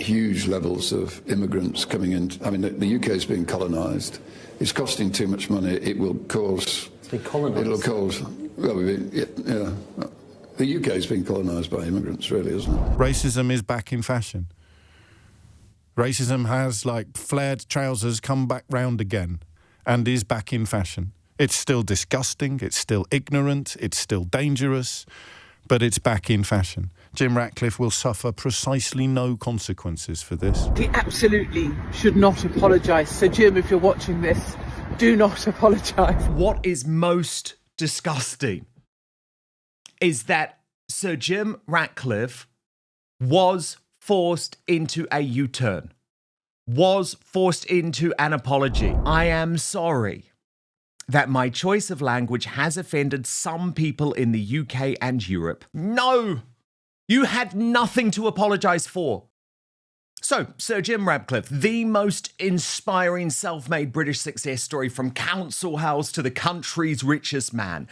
huge levels of immigrants coming in. I mean, the UK is being colonised. It's costing too much money. It will cause... It's been colonised? It'll cause... Well, yeah. The UK is being colonised by immigrants, really, isn't it? Racism is back in fashion. Racism has, like, flared trousers come back round again and is back in fashion. It's still disgusting, it's still ignorant, it's still dangerous, but it's back in fashion. Jim Ratcliffe will suffer precisely no consequences for this. We absolutely should not apologise. Sir Jim, if you're watching this, do not apologise. What is most disgusting is that Sir Jim Ratcliffe was forced into a U-turn, was forced into an apology. I am sorry that my choice of language has offended some people in the UK and Europe. No, you had nothing to apologise for. So, Sir Jim Ratcliffe, the most inspiring self-made British success story from council house to the country's richest man,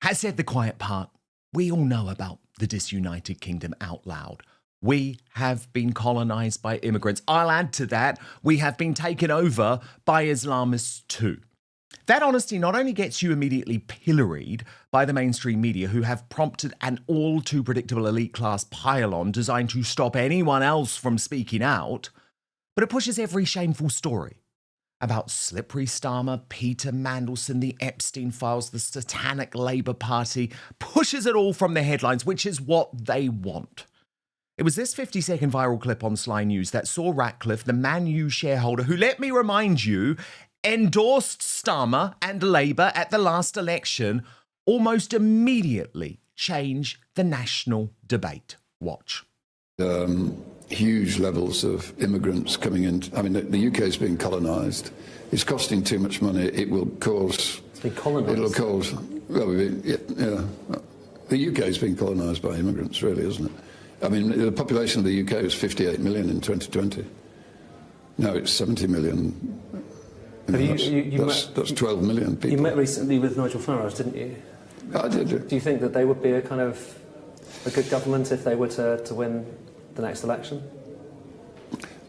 has said the quiet part. We all know about the Disunited Kingdom out loud. We have been colonised by immigrants. I'll add to that, we have been taken over by Islamists too. That honesty not only gets you immediately pilloried by the mainstream media, who have prompted an all too predictable elite class pile-on designed to stop anyone else from speaking out, but it pushes every shameful story about Slippery Starmer, Peter Mandelson, the Epstein files, the satanic Labour Party, pushes it all from the headlines, which is what they want. It was this 50-second viral clip on Sly News that saw Ratcliffe, the Man U shareholder, who, let me remind you, endorsed Starmer and Labour at the last election, almost immediately change the national debate. Watch. Huge levels of immigrants coming in. I mean, the UK is being colonised. It's costing too much money. It will cause... It's been colonised? It'll cause... Well, yeah. The UK is being colonised by immigrants, really, isn't it? I mean, the population of the UK was 58 million in 2020. Now it's 70 million. That's 12 million people. You met recently with Nigel Farage, didn't you? I did. Do you think that they would be a good government if they were to win the next election?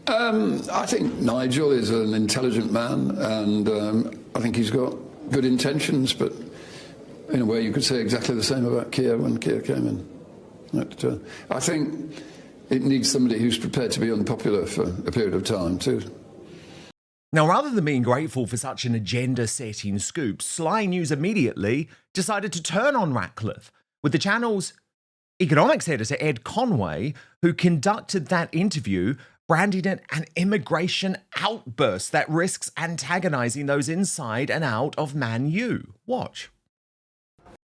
I think Nigel is an intelligent man, and I think he's got good intentions, but in a way you could say exactly the same about Keir when Keir came in. I think it needs somebody who's prepared to be unpopular for a period of time too. Now, rather than being grateful for such an agenda-setting scoop, Sly News immediately decided to turn on Ratcliffe, with the channel's economics editor, Ed Conway, who conducted that interview, branding it an immigration outburst that risks antagonising those inside and out of Man U. Watch.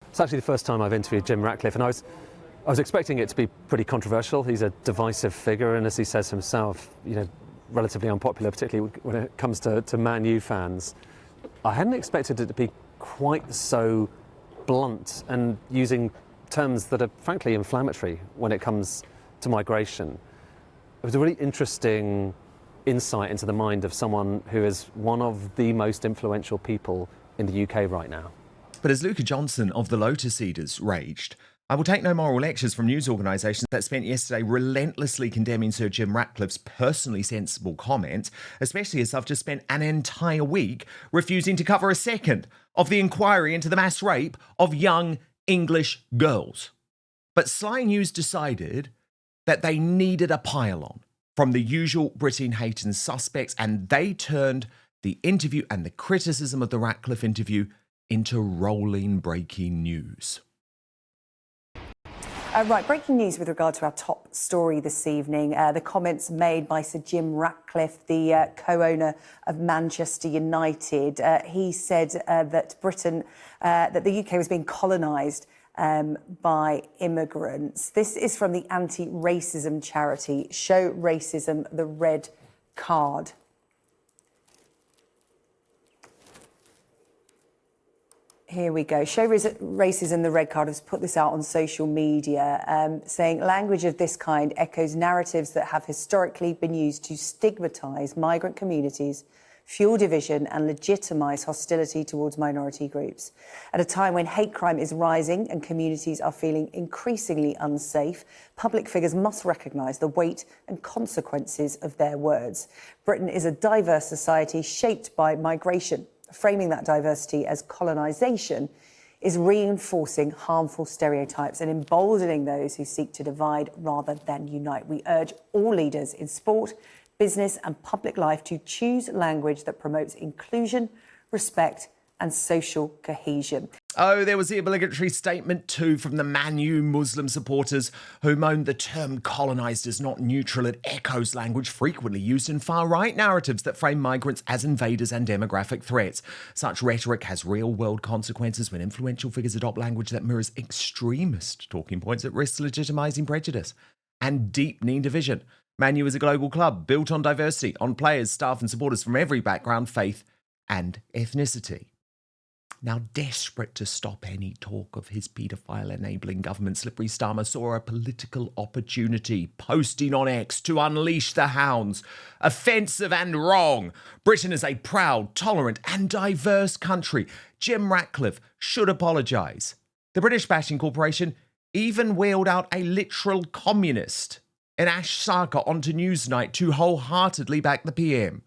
It's actually the first time I've interviewed Jim Ratcliffe, and I was expecting it to be pretty controversial. He's a divisive figure, and as he says himself, relatively unpopular, particularly when it comes to Man U fans. I hadn't expected it to be quite so blunt and using terms that are frankly inflammatory when it comes to migration. It was a really interesting insight into the mind of someone who is one of the most influential people in the UK right now. But as Luca Johnson of the Lotus Eaters raged, I will take no moral lectures from news organisations that spent yesterday relentlessly condemning Sir Jim Ratcliffe's personally sensible comment, especially as I've just spent an entire week refusing to cover a second of the inquiry into the mass rape of young English girls. But Sly News decided that they needed a pile-on from the usual Britain-hating suspects, and they turned the interview and the criticism of the Ratcliffe interview into rolling breaking news. Right, breaking news with regard to our top story this evening. The comments made by Sir Jim Ratcliffe, the co-owner of Manchester United. He said that that the UK was being colonised by immigrants. This is from the anti-racism charity Show Racism the Red Card. Here we go. Show Racism the Red Card has put this out on social media, saying language of this kind echoes narratives that have historically been used to stigmatise migrant communities fuel division and legitimise hostility towards minority groups. At a time when hate crime is rising and communities are feeling increasingly unsafe, public figures must recognise the weight and consequences of their words. Britain is a diverse society shaped by migration. Framing that diversity as colonisation is reinforcing harmful stereotypes and emboldening those who seek to divide rather than unite. We urge all leaders in sport, business and public life to choose language that promotes inclusion, respect and social cohesion. Oh, there was the obligatory statement too from the Man U Muslim supporters who moaned the term colonised is not neutral. It echoes language frequently used in far-right narratives that frame migrants as invaders and demographic threats. Such rhetoric has real-world consequences when influential figures adopt language that mirrors extremist talking points that risk legitimising prejudice and deepening division. Man U is a global club built on diversity, on players, staff and supporters from every background, faith and ethnicity. Now, desperate to stop any talk of his paedophile-enabling government, Slippery Starmer saw a political opportunity, posting on X to unleash the hounds. Offensive and wrong. Britain is a proud, tolerant and diverse country. Jim Ratcliffe should apologise. The British Bashing Corporation even wheeled out a literal communist in Ash Sarkar onto Newsnight to wholeheartedly back the PM.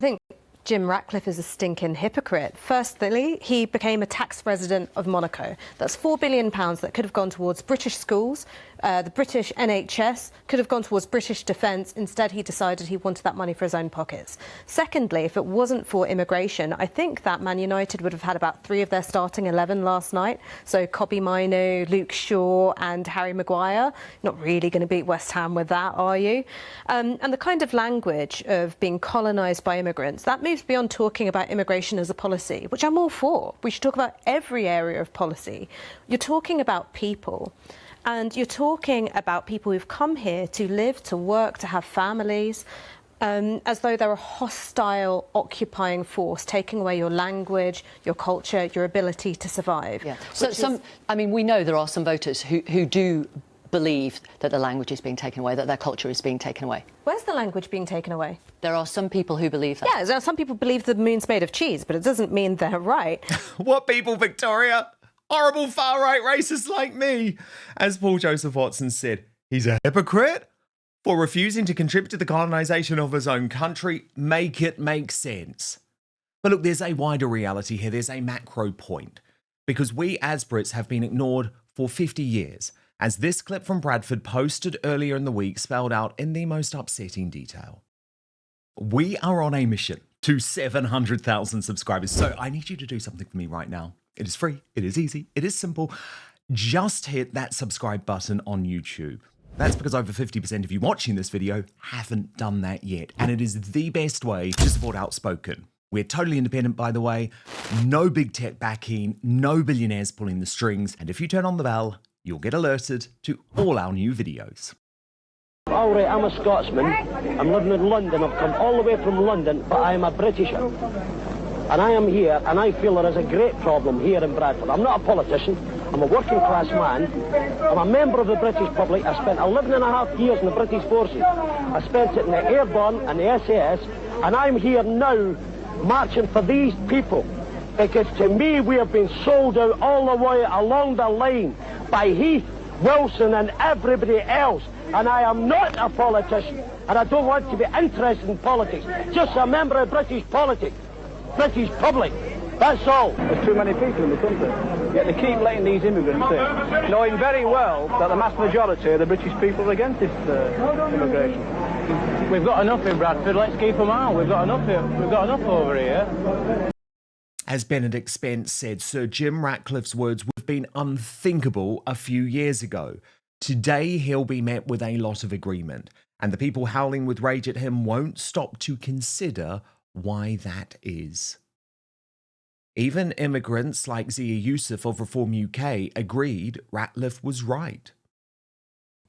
I think Jim Ratcliffe is a stinking hypocrite. Firstly, he became a tax resident of Monaco. That's £4 billion that could have gone towards British schools. The British NHS could have gone towards British defence. Instead, he decided he wanted that money for his own pockets. Secondly, if it wasn't for immigration, I think that Man United would have had about 3 of their starting 11 last night. So Kobbie Mainoo, Luke Shaw and Harry Maguire. Not really going to beat West Ham with that, are you? And the kind of language of being colonised by immigrants, that moves beyond talking about immigration as a policy, which I'm all for. We should talk about every area of policy. You're talking about people. And you're talking about people who've come here to live, to work, to have families, as though they're a hostile, occupying force, taking away your language, your culture, your ability to survive. Yeah. So I mean, we know there are some voters who do believe that the language is being taken away, that their culture is being taken away. Where's the language being taken away? There are some people who believe that. Yeah, some people believe the moon's made of cheese, but it doesn't mean they're right. What people, Victoria? Horrible far-right racists like me. As Paul Joseph Watson said, he's a hypocrite for refusing to contribute to the colonisation of his own country. Make it make sense. But look, there's a wider reality here. There's a macro point. Because we as Brits have been ignored for 50 years, as this clip from Bradford posted earlier in the week spelled out in the most upsetting detail. We are on a mission to 700,000 subscribers. So I need you to do something for me right now. It is free, it is easy, it is simple. Just hit that subscribe button on YouTube. That's because over 50% of you watching this video haven't done that yet. And it is the best way to support Outspoken. We're totally independent, by the way. No big tech backing, no billionaires pulling the strings. And if you turn on the bell, you'll get alerted to all our new videos. All right, I'm a Scotsman. I'm living in London. I've come all the way from London, but I am a Britisher. And I am here, and I feel there is a great problem here in Bradford. I'm not a politician. I'm a working class man. I'm a member of the British public. I spent 11 and a half years in the British forces. I spent it in the Airborne and the SAS, and I'm here now marching for these people. Because to me, we have been sold out all the way along the line by Heath, Wilson and everybody else. And I am not a politician, and I don't want to be interested in politics. Just a member of British politics. British public. That's all. There's too many people in the country. Yet they keep letting these immigrants in, knowing very well that the mass majority of the British people are against this immigration. We've got enough in Bradford, let's keep them out. We've got enough here. We've got enough over here. As Benedict Spence said, Sir Jim Ratcliffe's words would have been unthinkable a few years ago. Today, he'll be met with a lot of agreement, and the people howling with rage at him won't stop to consider why that is. Even immigrants like Zia Youssef of Reform UK agreed Ratcliffe was right.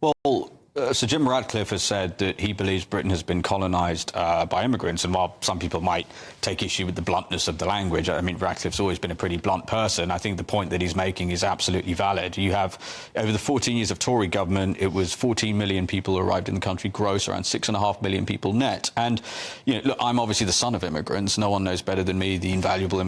Well, Sir Jim Ratcliffe has said that he believes Britain has been colonised by immigrants, and while some people might take issue with the bluntness of the language, I mean, Ratcliffe's always been a pretty blunt person. I think the point that he's making is absolutely valid. You have, over the 14 years of Tory government, it was 14 million people who arrived in the country gross, around 6.5 million people net. And, you know, look, I'm obviously the son of immigrants. No one knows better than me the invaluable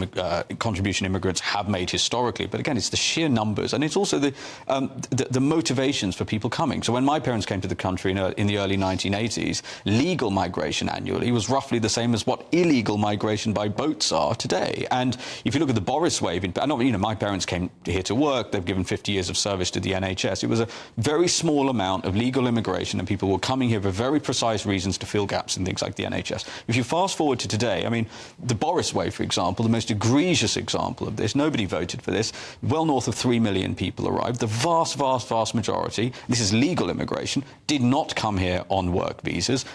contribution immigrants have made historically. But again, it's the sheer numbers, and it's also the motivations for people coming. So when my parents came to the country in the early 1980s, legal migration annually was roughly the same as what illegal migration by boats are today. And if you look at the Boris wave, my parents came here to work, they've given 50 years of service to the NHS. It was a very small amount of legal immigration, and people were coming here for very precise reasons to fill gaps in things like the NHS. If you fast forward to today, I mean, the Boris wave, for example, the most egregious example of this, nobody voted for this, well north of 3 million people arrived. The vast, vast, vast majority, this is legal immigration, did not come here on work visas.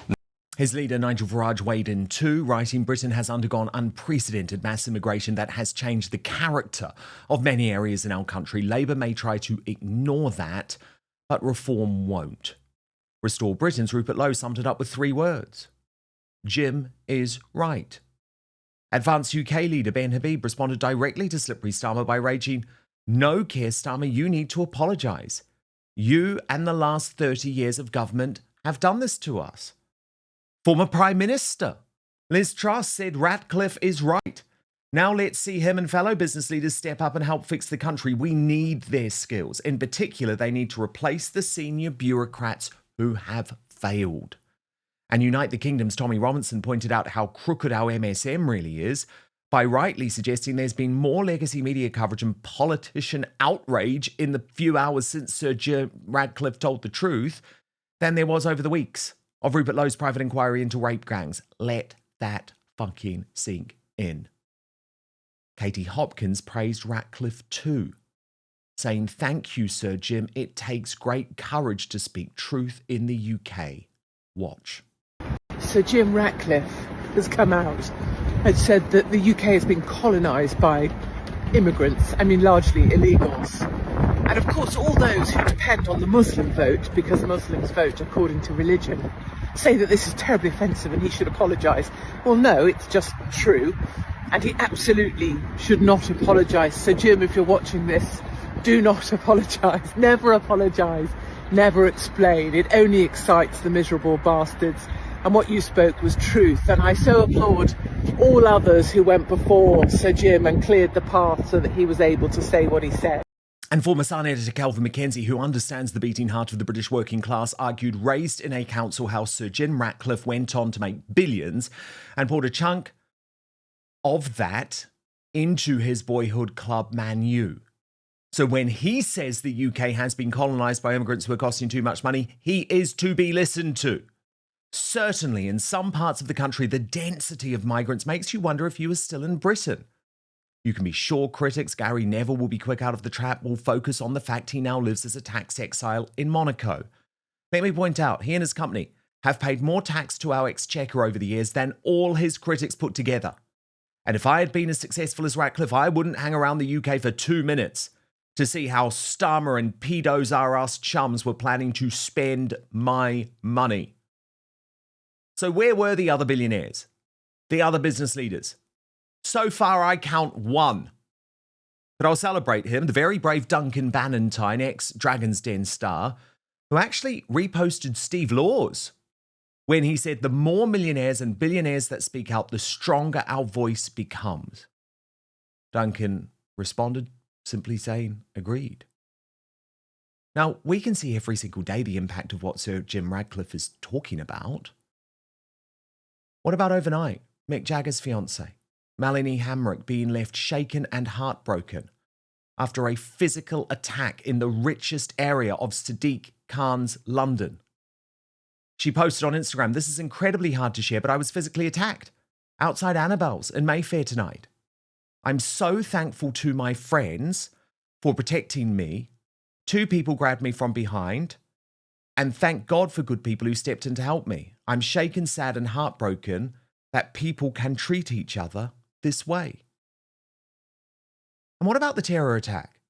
His leader, Nigel Farage, weighed in too, writing, Britain has undergone unprecedented mass immigration that has changed the character of many areas in our country. Labour may try to ignore that, but reform won't. Restore Britain's Rupert Lowe summed it up with 3 words. Jim is right. Advanced UK leader Ben Habib responded directly to Slippery Starmer by raging, "No, Keir Starmer, you need to apologise. You and the last 30 years of government have done this to us." Former Prime Minister Liz Truss said Ratcliffe is right. Now let's see him and fellow business leaders step up and help fix the country. We need their skills. In particular, they need to replace the senior bureaucrats who have failed. And United Kingdom's Tommy Robinson pointed out how crooked our MSM really is by rightly suggesting there's been more legacy media coverage and politician outrage in the few hours since Sir Jim Ratcliffe told the truth than there was over the weeks of Rupert Lowe's private inquiry into rape gangs. Let that fucking sink in. Katie Hopkins praised Ratcliffe too, saying, "Thank you, Sir Jim. It takes great courage to speak truth in the UK. Watch." Sir Jim Ratcliffe has come out and said that the UK has been colonised by immigrants, I mean largely illegals. And of course all those who depend on the Muslim vote, because Muslims vote according to religion, say that this is terribly offensive and he should apologise. Well no, it's just true, and he absolutely should not apologise. Sir Jim, if you're watching this, do not apologise. Never apologise. Never explain. It only excites the miserable bastards. And what you spoke was truth. And I so applaud all others who went before Sir Jim and cleared the path so that he was able to say what he said. And former Sun editor Kelvin Mackenzie, who understands the beating heart of the British working class, argued raised in a council house Sir Jim Ratcliffe went on to make billions and poured a chunk of that into his boyhood club Man U. So when he says the UK has been colonised by immigrants who are costing too much money, he is to be listened to. Certainly, in some parts of the country, the density of migrants makes you wonder if you are still in Britain. You can be sure critics Gary Neville will be quick out of the trap, will focus on the fact he now lives as a tax exile in Monaco. Let me point out, he and his company have paid more tax to our exchequer over the years than all his critics put together. And if I had been as successful as Ratcliffe, I wouldn't hang around the UK for 2 minutes to see how Starmer and pedos are us chums were planning to spend my money. So where were the other billionaires? The other business leaders? So far, I count 1. But I'll celebrate him, the very brave Duncan Bannatyne, ex-Dragon's Den star, who actually reposted Steve Laws when he said, "The more millionaires and billionaires that speak out, the stronger our voice becomes." Duncan responded, simply saying, "Agreed." Now, we can see every single day the impact of what Sir Jim Ratcliffe is talking about. What about overnight? Mick Jagger's fiancée, Melanie Hamrick, being left shaken and heartbroken after a physical attack in the richest area of Sadiq Khan's London. She posted on Instagram, "This is incredibly hard to share, but I was physically attacked outside Annabelle's in Mayfair tonight. I'm so thankful to my friends for protecting me. 2 people grabbed me from behind, and thank God for good people who stepped in to help me. I'm shaken, sad, and heartbroken that people can treat each other this way." And what about the terror attack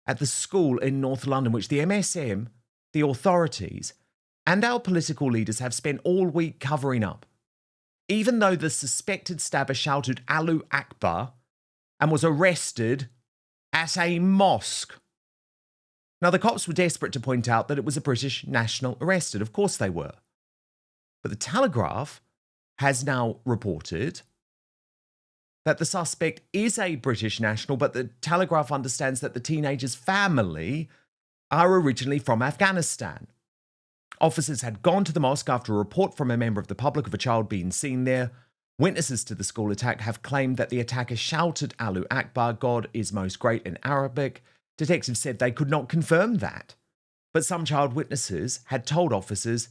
at the school in North London, which the MSM, the authorities, and our political leaders have spent all week covering up. Even though the suspected stabber shouted Allahu Akbar and was arrested at a mosque. Now, the cops were desperate to point out that it was a British national arrested. Of course they were. But the Telegraph has now reported that the suspect is a British national, but the Telegraph understands that the teenager's family are originally from Afghanistan. Officers had gone to the mosque after a report from a member of the public of a child being seen there. Witnesses to the school attack have claimed that the attacker shouted Allahu Akbar, God is most great in Arabic. Detectives said they could not confirm that, but some child witnesses had told officers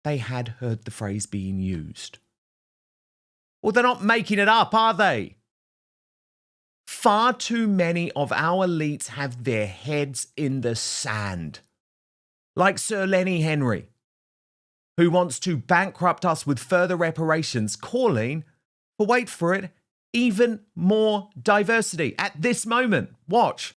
they had heard the phrase being used. Well, they're not making it up, are they? Far too many of our elites have their heads in the sand. Like Sir Lenny Henry, who wants to bankrupt us with further reparations, calling for, wait for it, even more diversity at this moment. Watch.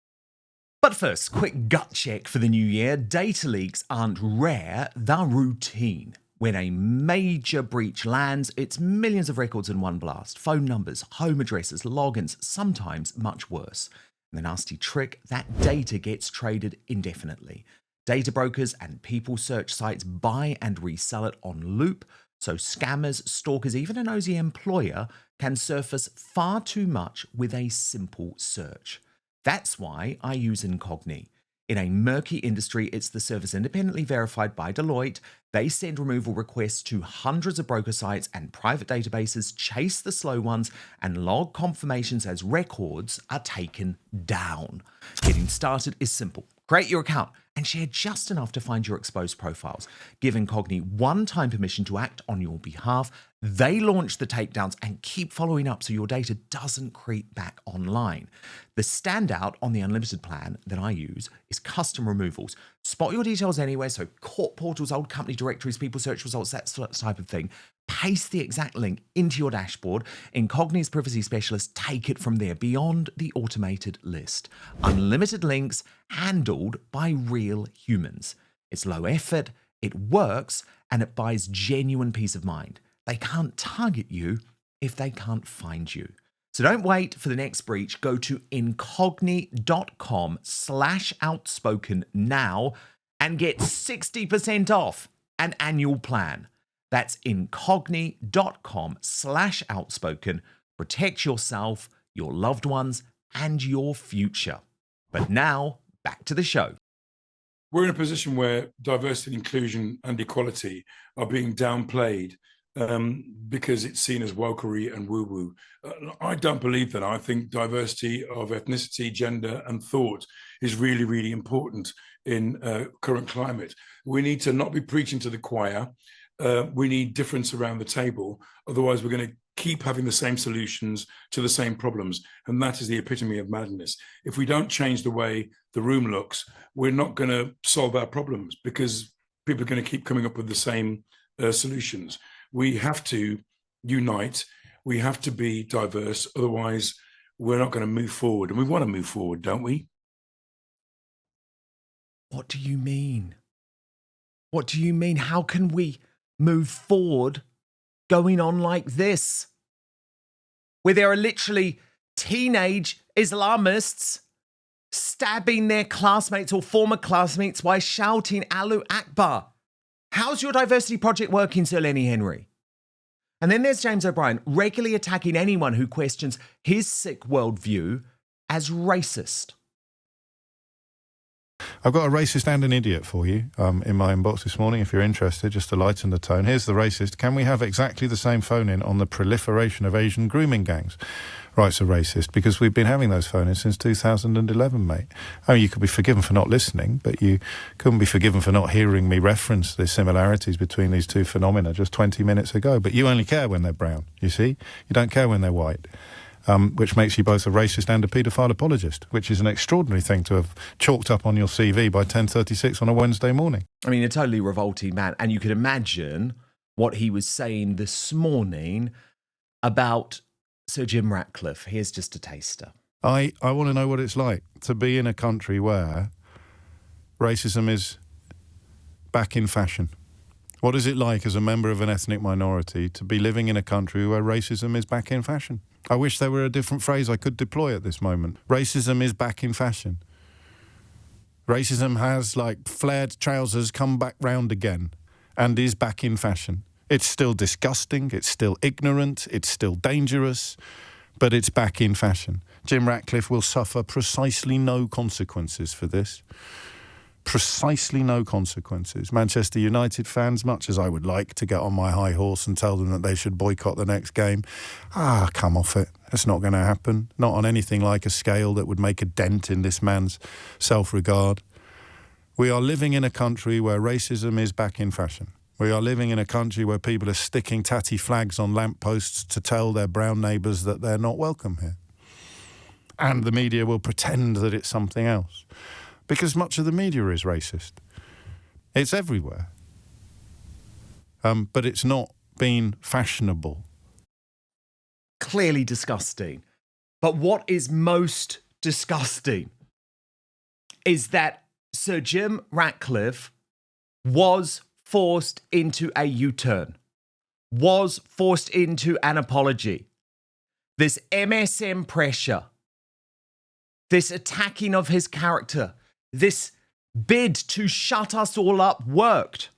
But first, quick gut check for the new year. Data leaks aren't rare, they're routine. When a major breach lands, it's millions of records in one blast. Phone numbers, home addresses, logins, sometimes much worse. And the nasty trick, that data gets traded indefinitely. Data brokers and people search sites buy and resell it on loop, so scammers, stalkers, even a nosy employer can surface far too much with a simple search. That's why I use Incogni. In a murky industry, it's the service independently verified by Deloitte. They send removal requests to hundreds of broker sites and private databases, chase the slow ones, and log confirmations as records are taken down. Getting started is simple. Create your account and share just enough to find your exposed profiles. Give Incogni one-time permission to act on your behalf. They launch the takedowns and keep following up so your data doesn't creep back online. The standout on the unlimited plan that I use is custom removals. Spot your details anywhere, so court portals, old company directories, people search results, that type of thing. Paste the exact link into your dashboard. Incogni's privacy specialists take it from there beyond the automated list. Unlimited links handled by real humans. It's low effort, it works, and it buys genuine peace of mind. They can't target you if they can't find you. So don't wait for the next breach. Go to incogni.com/outspoken now and get 60% off an annual plan. That's incogni.com/outspoken. Protect yourself, your loved ones, and your future. But now, back to the show. We're in a position where diversity, inclusion, and equality are being downplayed because it's seen as wokery and woo-woo. I don't believe that. I think diversity of ethnicity, gender, and thought is really, really important in current climate. We need to not be preaching to the choir. We need difference around the table. Otherwise, we're going to keep having the same solutions to the same problems. And that is the epitome of madness. If we don't change the way the room looks, we're not going to solve our problems because people are going to keep coming up with the same solutions. We have to unite. We have to be diverse. Otherwise, we're not going to move forward. And we want to move forward, don't we? What do you mean? What do you mean? How can we move forward going on like this? Where there are literally teenage Islamists stabbing their classmates or former classmates while shouting Allahu Akbar. How's your diversity project working, Sir Lenny Henry? And then there's James O'Brien, regularly attacking anyone who questions his sick worldview as racist. I've got a racist and an idiot for you in my inbox this morning, if you're interested, just to lighten the tone. Here's the racist. Can we have exactly the same phone-in on the proliferation of Asian grooming gangs? Right's a racist, because we've been having those phone-ins since 2011, mate. Oh, you could be forgiven for not listening, but you couldn't be forgiven for not hearing me reference the similarities between these two phenomena just 20 minutes ago. But you only care when they're brown, you see? You don't care when they're white. Which makes you both a racist and a paedophile apologist, which is an extraordinary thing to have chalked up on your CV by 10:36 on a Wednesday morning. I mean, a totally revolting man. And you can imagine what he was saying this morning about Sir Jim Ratcliffe. Here's just a taster. I want to know what it's like to be in a country where racism is back in fashion. What is it like as a member of an ethnic minority to be living in a country where racism is back in fashion? I wish there were a different phrase I could deploy at this moment. Racism is back in fashion. Racism has, like flared trousers, come back round again and is back in fashion. It's still disgusting, it's still ignorant, it's still dangerous, but it's back in fashion. Jim Ratcliffe will suffer precisely no consequences for this. Precisely no consequences. Manchester United fans, much as I would like to get on my high horse and tell them that they should boycott the next game, come off it. It's not going to happen. Not on anything like a scale that would make a dent in this man's self-regard. We are living in a country where racism is back in fashion. We are living in a country where people are sticking tatty flags on lampposts to tell their brown neighbours that they're not welcome here. And the media will pretend that it's something else. Because much of the media is racist. It's everywhere. But it's not been fashionable. Clearly disgusting. But what is most disgusting is that Sir Jim Ratcliffe was forced into a U-turn, was forced into an apology. This MSM pressure, this attacking of his character, this bid to shut us all up worked.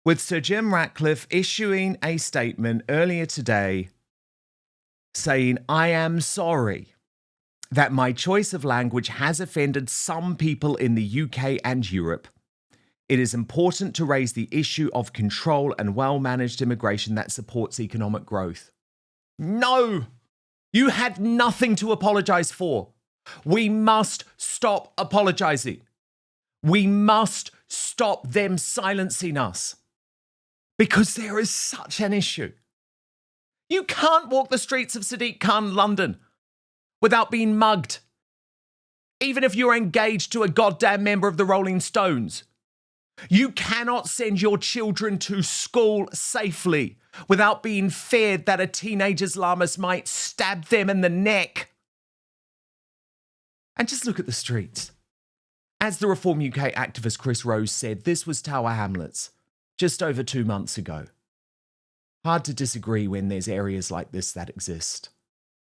With Sir Jim Ratcliffe issuing a statement earlier today saying, "I am sorry that my choice of language has offended some people in the UK and Europe. It is important to raise the issue of control and well-managed immigration that supports economic growth." No! You had nothing to apologise for. We must stop apologising. We must stop them silencing us. Because there is such an issue. You can't walk the streets of Sadiq Khan, London, without being mugged. Even if you're engaged to a goddamn member of the Rolling Stones. You cannot send your children to school safely without being feared that a teenage Islamist might stab them in the neck. And just look at the streets. As the Reform UK activist Chris Rose said, this was Tower Hamlets just over 2 months ago. Hard to disagree when there's areas like this that exist.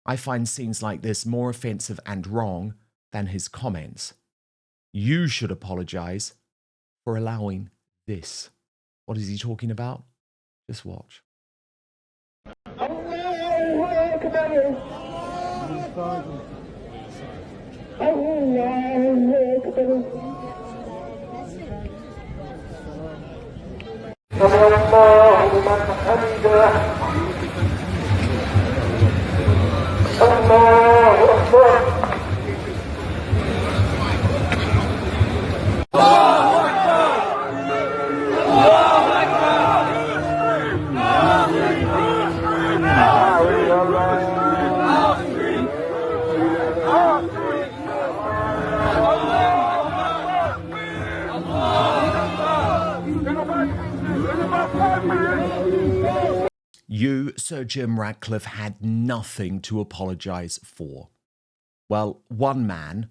I find scenes like this more offensive and wrong than his comments. You should apologise for allowing this. What is he talking about? Just watch. You, Sir Jim Ratcliffe, had nothing to apologise for. Well, one man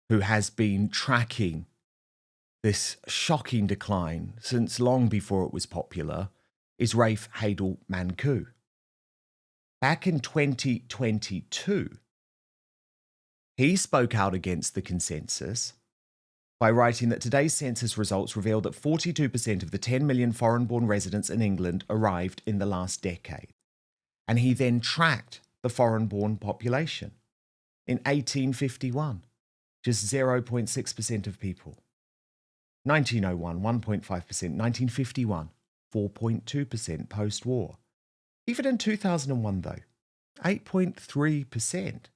who has been tracking this shocking decline since long before it was popular is Rafe Hadel Manku. Back in 2022, he spoke out against the consensus by writing that today's census results revealed that 42% of the 10 million foreign-born residents in England arrived in the last decade. And he then tracked the foreign-born population. In 1851, just 0.6% of people. 1901, 1.5%. 1951, 4.2% post-war. Even in 2001, though, 8.3%.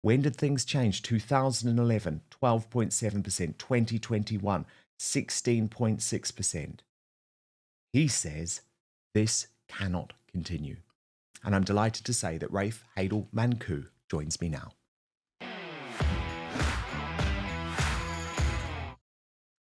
When did things change? 2011, 12.7%. 2021, 16.6%. He says this cannot continue. And I'm delighted to say that Rafe Hadel Manku joins me now.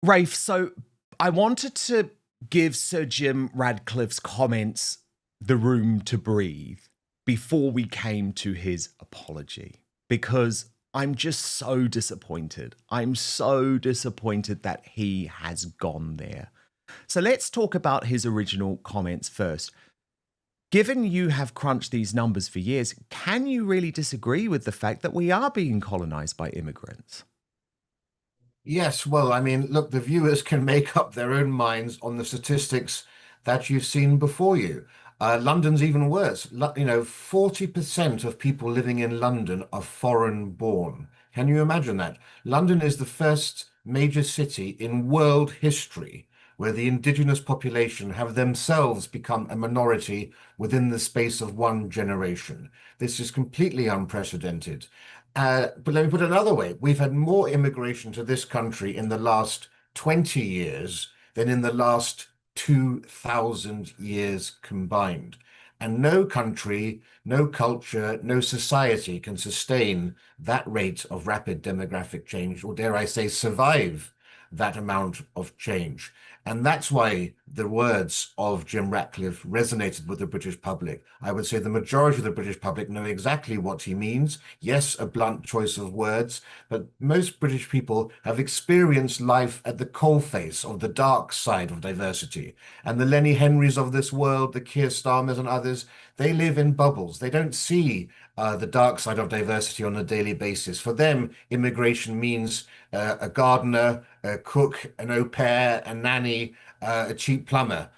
Rafe, so I wanted to give Sir Jim Ratcliffe's comments the room to breathe before we came to his apology. Because I'm just so disappointed. I'm so disappointed that he has gone there. So let's talk about his original comments first. Given you have crunched these numbers for years, can you really disagree with the fact that we are being colonised by immigrants? Yes, well, I mean, look, the viewers can make up their own minds on the statistics that you've seen before you. London's even worse. 40% of people living in London are foreign born. Can you imagine that? London is the first major city in world history where the indigenous population have themselves become a minority within the space of one generation. This is completely unprecedented. But let me put it another way. We've had more immigration to this country in the last 20 years than in the last 2,000 years combined. And no country, no culture, no society can sustain that rate of rapid demographic change, or dare I say, survive that amount of change. And that's why the words of Jim Ratcliffe resonated with the British public. I would say the majority of the British public know exactly what he means. Yes, a blunt choice of words, but most British people have experienced life at the coalface of the dark side of diversity. And the Lenny Henrys of this world, the Keir Starmers and others, they live in bubbles. They don't see the dark side of diversity on a daily basis. For them, immigration means a gardener, a cook, an au pair, a nanny, a cheap plumber.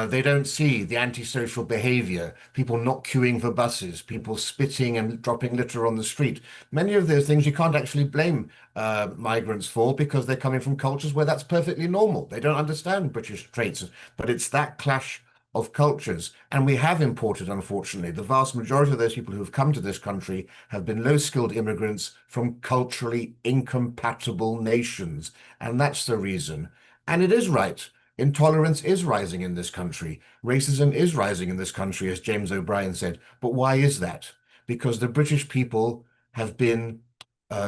They don't see the antisocial behavior, people not queuing for buses, people spitting and dropping litter on the street. Many of those things you can't actually blame migrants for, because they're coming from cultures where that's perfectly normal. They don't understand British traits, but it's that clash of cultures. And we have imported, unfortunately, the vast majority of those people who've come to this country have been low-skilled immigrants from culturally incompatible nations. And that's the reason. And it is right. Intolerance is rising in this country. Racism is rising in this country, as James O'Brien said. But why is that? Because the British people have been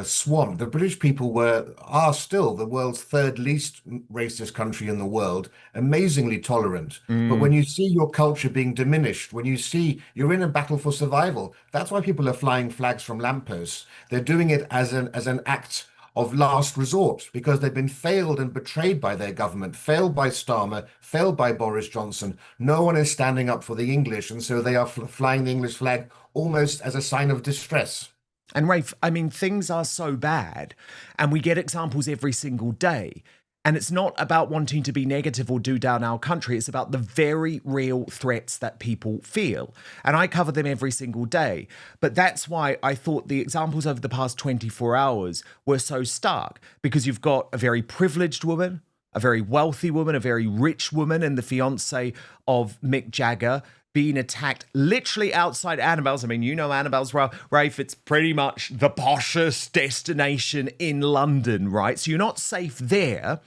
swamped. The British people are still the world's third least racist country in the world, amazingly tolerant. But when you see your culture being diminished, when you see you're in a battle for survival, that's why people are flying flags from lampposts. They're doing it as an act of last resort, because they've been failed and betrayed by their government, failed by Starmer, failed by Boris Johnson. No one is standing up for the English, and so they are flying the English flag almost as a sign of distress. And Rafe, I mean, things are so bad, and we get examples every single day. And it's not about wanting to be negative or do down our country. It's about the very real threats that people feel. And I cover them every single day. But that's why I thought the examples over the past 24 hours were so stark, because you've got a very privileged woman, a very wealthy woman, a very rich woman, and the fiance of Mick Jagger being attacked literally outside Annabelle's. I mean, you know Annabelle's, Rafe, it's pretty much the poshest destination in London, right? So you're not safe there,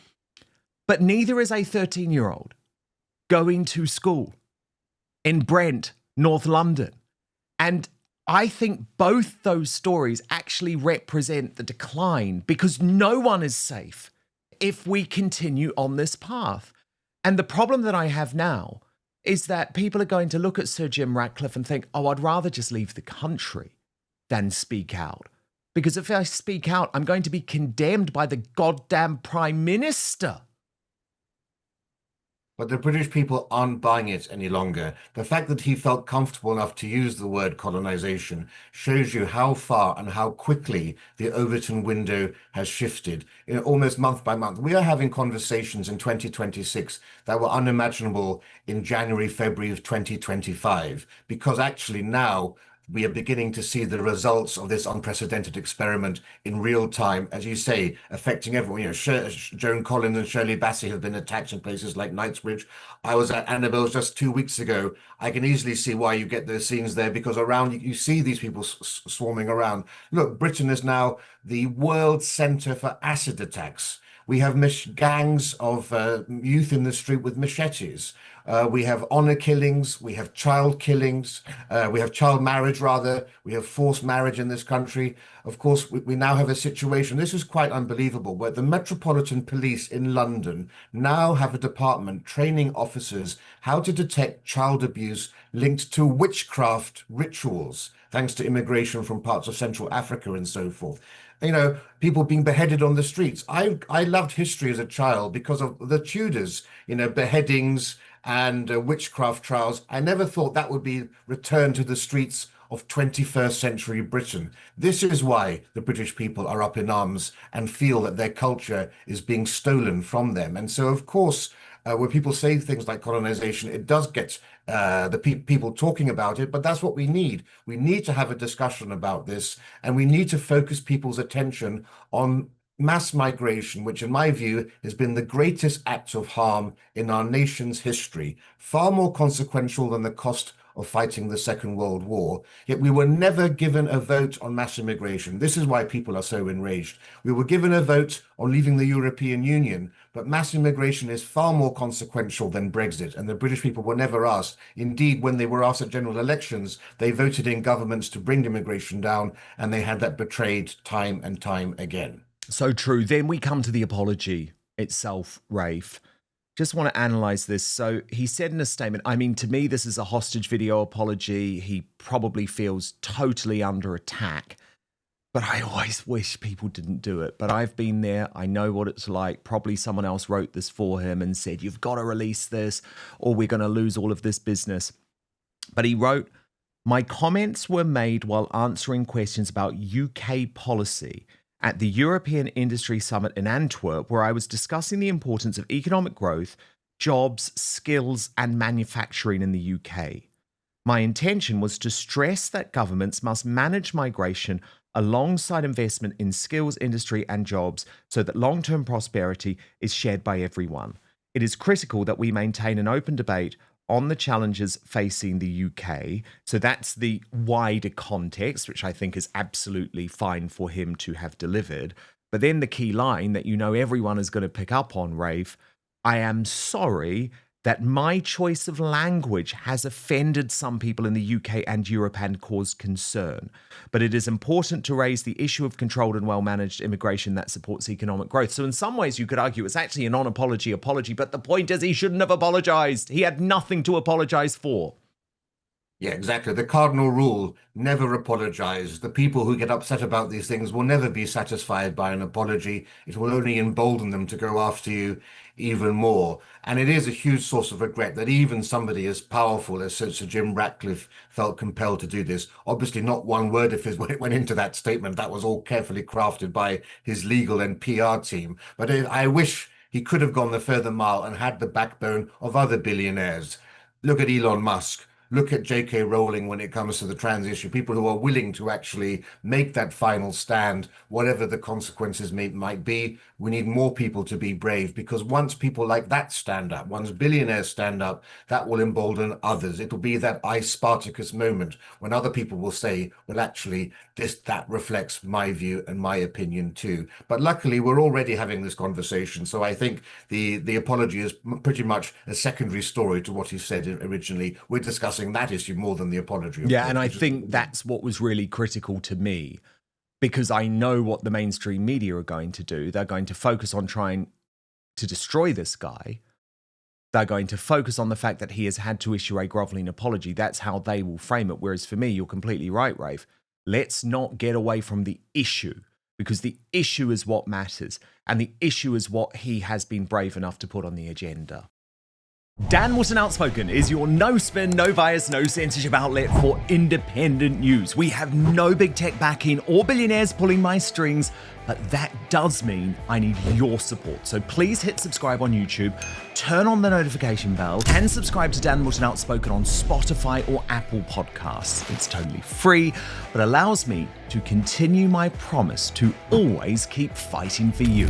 but neither is a 13-year-old going to school in Brent, North London. And I think both those stories actually represent the decline, because no one is safe if we continue on this path. And the problem that I have now is that people are going to look at Sir Jim Ratcliffe and think, oh, I'd rather just leave the country than speak out. Because if I speak out, I'm going to be condemned by the goddamn Prime Minister. But the British people aren't buying it any longer. The fact that he felt comfortable enough to use the word colonisation shows you how far and how quickly the Overton window has shifted, almost month by month. We are having conversations in 2026 that were unimaginable in January, February of 2025, because actually now we are beginning to see the results of this unprecedented experiment in real time, as you say, affecting everyone. Joan Collins and Shirley Bassey have been attacked in places like Knightsbridge. I was at Annabelle's just 2 weeks ago. I can easily see why you get those scenes there, because around you see these people swarming around. Look, Britain is now the world centre for acid attacks. We have gangs of youth in the street with machetes. We have honor killings. We have child killings. We have child marriage, rather. We have forced marriage in this country. Of course, we now have a situation, this is quite unbelievable, where the Metropolitan Police in London now have a department training officers how to detect child abuse linked to witchcraft rituals, thanks to immigration from parts of Central Africa and so forth. people being beheaded on the streets. I loved history as a child because of the Tudors, beheadings and witchcraft trials. I never thought that would be returned to the streets of 21st century Britain. This is why the British people are up in arms and feel that their culture is being stolen from them. And so, of course, when people say things like colonization, it does get the people talking about it, but that's what we need. We need to have a discussion about this, and we need to focus people's attention on mass migration, which in my view has been the greatest act of harm in our nation's history, far more consequential than the cost of fighting the Second World War. Yet we were never given a vote on mass immigration. This is why people are so enraged. We were given a vote on leaving the European Union, but mass immigration is far more consequential than Brexit, and the British people were never asked. Indeed, when they were asked at general elections, they voted in governments to bring immigration down, and they had that betrayed time and time again. So true. Then we come to the apology itself, Rafe. Just want to analyze this. So he said in a statement, I mean, to me, this is a hostage video apology. He probably feels totally under attack, but I always wish people didn't do it. But I've been there. I know what it's like. Probably someone else wrote this for him and said, you've got to release this or we're going to lose all of this business. But he wrote, my comments were made while answering questions about UK policy at the European Industry Summit in Antwerp, where I was discussing the importance of economic growth, jobs, skills, and manufacturing in the UK. My intention was to stress that governments must manage migration alongside investment in skills, industry, and jobs so that long-term prosperity is shared by everyone. It is critical that we maintain an open debate on the challenges facing the UK. So that's the wider context, which I think is absolutely fine for him to have delivered. But then the key line that everyone is going to pick up on, Rafe, I am sorry that my choice of language has offended some people in the UK and Europe and caused concern. But it is important to raise the issue of controlled and well-managed immigration that supports economic growth. So in some ways, you could argue it's actually a non-apology apology, but the point is he shouldn't have apologized. He had nothing to apologize for. Yeah, exactly. The cardinal rule, never apologize. The people who get upset about these things will never be satisfied by an apology. It will only embolden them to go after you even more. And it is a huge source of regret that even somebody as powerful as Sir Jim Ratcliffe felt compelled to do this. Obviously, not one word of his went into that statement. That was all carefully crafted by his legal and PR team. But I wish he could have gone the further mile and had the backbone of other billionaires. Look at Elon Musk. Look at J.K. Rowling when it comes to the trans issue, people who are willing to actually make that final stand, whatever the consequences might be. We need more people to be brave, because once people like that stand up, once billionaires stand up, that will embolden others. It'll be that I Spartacus moment when other people will say, well, actually, that reflects my view and my opinion too. But luckily, we're already having this conversation. So I think the apology is pretty much a secondary story to what he said originally. We're discussing that issue more than the apology. Yeah, and I think that's what was really critical to me, because I know what the mainstream media are going to do. They're going to focus on trying to destroy this guy. They're going to focus on the fact that he has had to issue a groveling apology. That's how they will frame it. Whereas for me, you're completely right, Rafe. Let's not get away from the issue, because the issue is what matters. And the issue is what he has been brave enough to put on the agenda. Dan Wootton Outspoken is your no-spin, no-bias, no-censorship outlet for independent news. We have no big tech backing or billionaires pulling my strings, but that does mean I need your support. So please hit subscribe on YouTube, turn on the notification bell, and subscribe to Dan Wootton Outspoken on Spotify or Apple Podcasts. It's totally free, but allows me to continue my promise to always keep fighting for you.